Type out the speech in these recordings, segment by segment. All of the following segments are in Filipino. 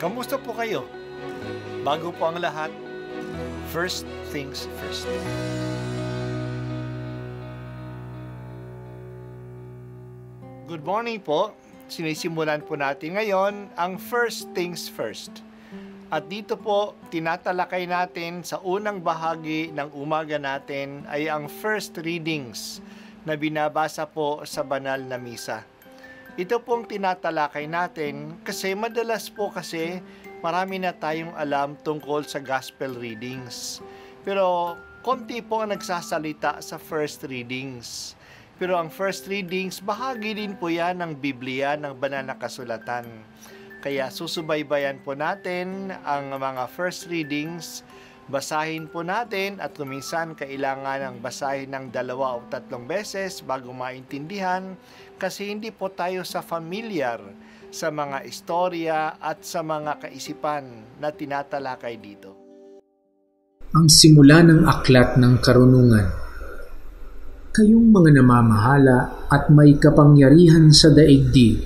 Kamusta po kayo? Bago po ang lahat, first things first. Good morning po. Sinisimulan po natin ngayon ang first things first. At dito po, tinatalakay natin sa unang bahagi ng umaga natin ay ang first readings na binabasa po sa banal na misa. Ito pong tinatalakay natin kasi madalas po kasi marami na tayong alam tungkol sa gospel readings. Pero konti po ang nagsasalita sa first readings. Pero ang first readings, bahagi din po yan ng Biblia, ng banal na kasulatan. Kaya susubaybayan po natin ang mga first readings, basahin po natin at kuminsan kailangan ng basahin ng 2 o 3 beses bago maintindihan kasi hindi po tayo familiar sa mga istorya at sa mga kaisipan na tinatalakay dito. Ang simula ng aklat ng karunungan. Kayong mga namamahala at may kapangyarihan sa daigdig,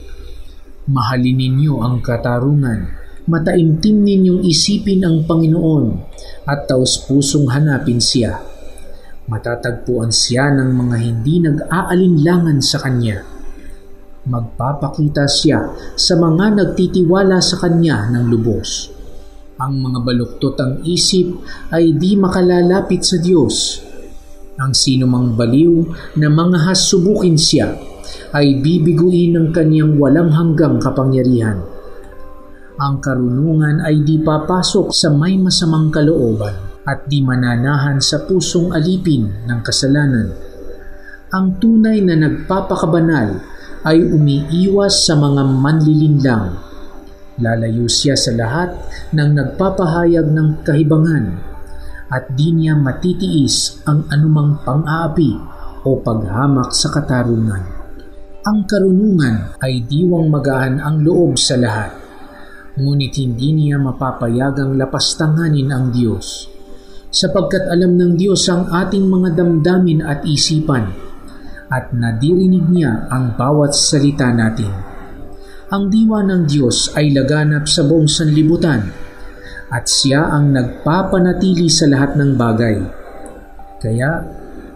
mahalin ninyo ang katarungan. Mataimtim ninyong isipin ang Panginoon at taos-pusong hanapin siya. Matatagpuan siya ng mga hindi nag-aalinlangan sa Kanya. Magpapakita siya sa mga nagtitiwala sa Kanya ng lubos. Ang mga baluktot ang isip ay di makalalapit sa Diyos. Ang sinumang baliw na mga hasubukin siya ay bibiguin ng Kanyang walang hanggang kapangyarihan. Ang karunungan ay di papasok sa may masamang kalooban at di mananahan sa pusong alipin ng kasalanan. Ang tunay na nagpapakabanal ay umiiwas sa mga manlilinlang. Lalayo siya sa lahat ng nagpapahayag ng kahibangan at di niya matitiis ang anumang pang-aapi o paghamak sa katarungan. Ang karunungan ay diwang magaan ang loob sa lahat. Ngunit hindi niya mapapayagang lapastanganin ang Diyos, sapagkat alam ng Diyos ang ating mga damdamin at isipan, at nadirinig niya ang bawat salita natin. Ang diwa ng Diyos ay laganap sa buong sanlibutan, at siya ang nagpapanatili sa lahat ng bagay. Kaya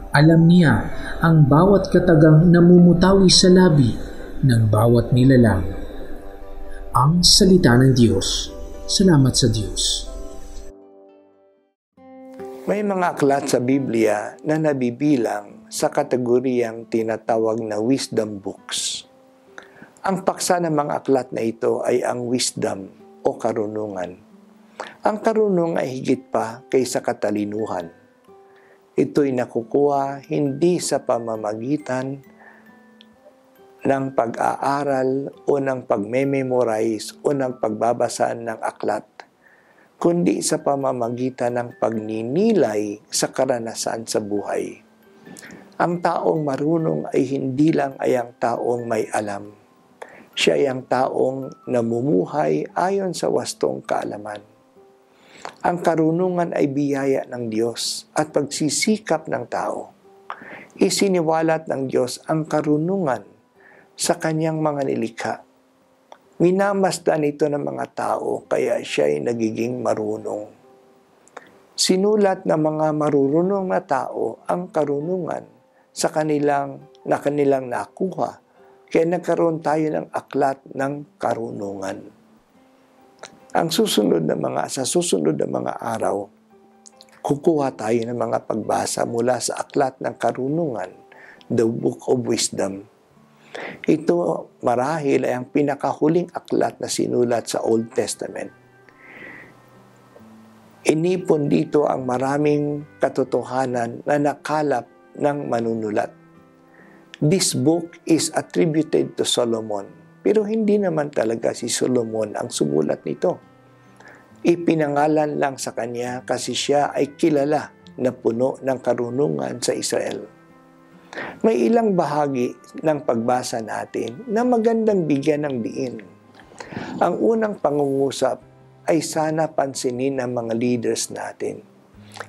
alam niya ang bawat katagang namumutawi sa labi ng bawat nilalang. Ang salita ng Diyos. Salamat sa Diyos. May mga aklat sa Biblia na nabibilang sa kategoryang tinatawag na wisdom books. Ang paksa ng mga aklat na ito ay ang wisdom o karunungan. Ang karunungan ay higit pa kaysa katalinuhan. Ito'y nakukuha hindi sa pamamagitan ng pag-aaral o ng pag-memorize o ng pagbabasa ng aklat, kundi sa pamamagitan ng pagninilay sa karanasan sa buhay. Ang taong marunong ay hindi lang ay ang taong may alam. Siya ay ang taong namumuhay ayon sa wastong kaalaman. Ang karunungan ay biyaya ng Diyos at pagsisikap ng tao. Isiniwalat ng Diyos ang karunungan sa Kanyang mga nilikha. Minamasdan ito ng mga tao kaya siya ay nagiging marunong. Sinulat ng mga marurunong na tao ang karunungan sa kanilang nakuha. Kaya nagkaroon tayo ng aklat ng karunungan. Sa susunod na mga araw, kukuha tayo ng mga pagbasa mula sa aklat ng karunungan, The Book of Wisdom. Ito marahil ay ang pinakahuling aklat na sinulat sa Old Testament. Inipon dito ang maraming katotohanan na nakalap ng manunulat. This book is attributed to Solomon, pero hindi naman talaga si Solomon ang sumulat nito. Ipinangalan lang sa kanya kasi siya ay kilala na puno ng karunungan sa Israel. May ilang bahagi ng pagbasa natin na magandang bigyan ng diin. Ang unang pangungusap ay sana pansinin ng mga leaders natin.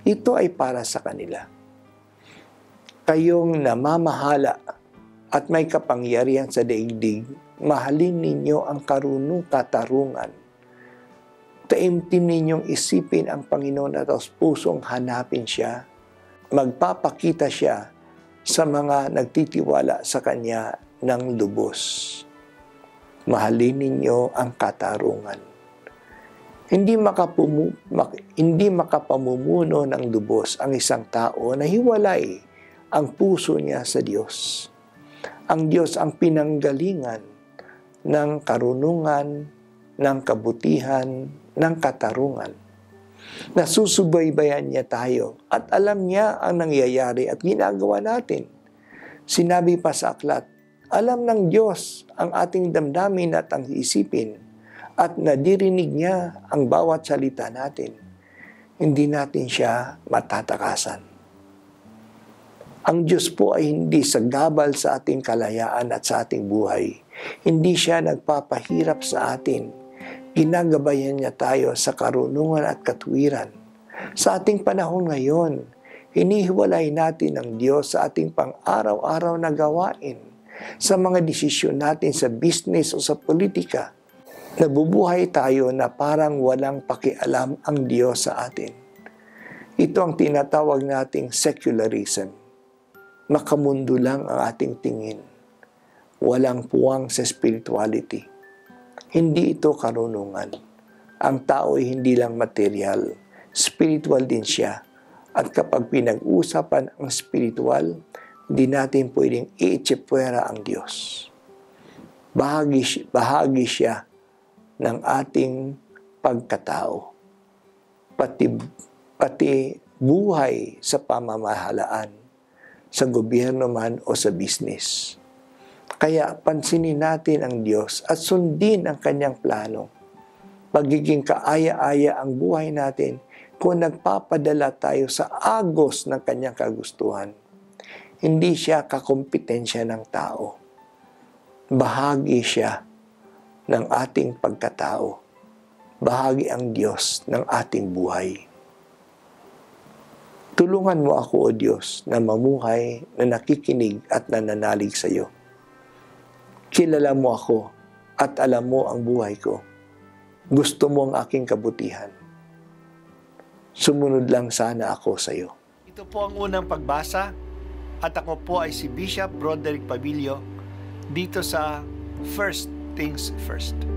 Ito ay para sa kanila. Kayong namamahala at may kapangyarihan sa daigdig, mahalin ninyo ang katarungan. Taimtim ninyong isipin ang Panginoon at pusong hanapin siya. Magpapakita siya sa mga nagtitiwala sa Kanya ng lubos. Mahalin ninyo ang katarungan. Hindi makapamumuno ng lubos ang isang tao na hiwalay ang puso niya sa Diyos. Ang Diyos ang pinanggalingan ng karunungan, ng kabutihan, ng katarungan. Nasusubaybayan niya tayo at alam niya ang nangyayari at ginagawa natin. Sinabi pa sa aklat, alam ng Diyos ang ating damdamin at ang isipin at nadirinig niya ang bawat salita natin. Hindi natin siya matatakasan. Ang Diyos po ay hindi sagabal sa ating kalayaan at sa ating buhay. Hindi siya nagpapahirap sa atin. Ginagabayan niya tayo sa karunungan at katuwiran. Sa ating panahon ngayon, hinihiwalay natin ang Diyos sa ating pang-araw-araw na gawain, sa mga desisyon natin sa business o sa politika. Nabubuhay tayo na parang walang pakialam ang Diyos sa atin. Ito ang tinatawag nating secularism. Makamundo lang ang ating tingin. Walang puwang sa spirituality. Hindi ito karunungan. Ang tao ay hindi lang material. Spiritual din siya. At kapag pinag-usapan ang spiritual, hindi natin pwedeng i-itsipwera ang Diyos. Bahagi siya ng ating pagkatao. Pati buhay sa pamamahalaan, sa gobyerno man o sa business. Kaya pansinin natin ang Diyos at sundin ang Kanyang plano. Pagiging kaaya-aya ang buhay natin kung nagpapadala tayo sa agos ng Kanyang kagustuhan. Hindi siya kakompetensya ng tao. Bahagi siya ng ating pagkatao. Bahagi ang Diyos ng ating buhay. Tulungan mo ako, O Diyos, na mamuhay, na nakikinig at nananalig sa iyo. Kilala mo ako at alam mo ang buhay ko. Gusto mo ang aking kabutihan. Sumunod lang sana ako sa iyo. Ito po ang unang pagbasa at ako po ay si Bishop Broderick Pabilio dito sa First Things First.